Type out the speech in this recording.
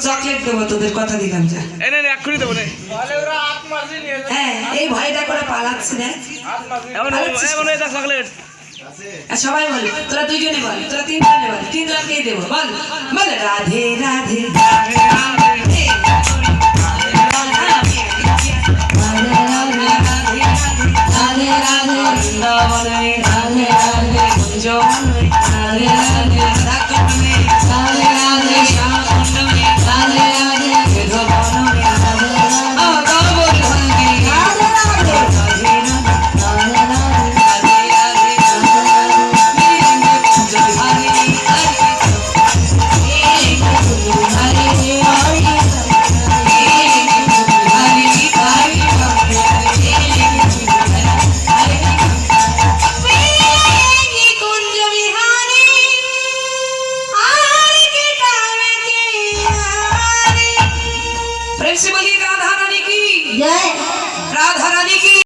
Chocolate দেবো তোদের, কথা দিলাম। যা এক্ষুনি দেবো। হ্যাঁ, এই ভয়টা করে পালাচ্ছে না। চকলেট সবাই বল, তোরা দুইজনে বল, তোরা তিনজনে বল, তিনজনকেই দেবো। বল বল, রাধে রাধে রাধে রাধে রাধে রাধে রাধে রাধে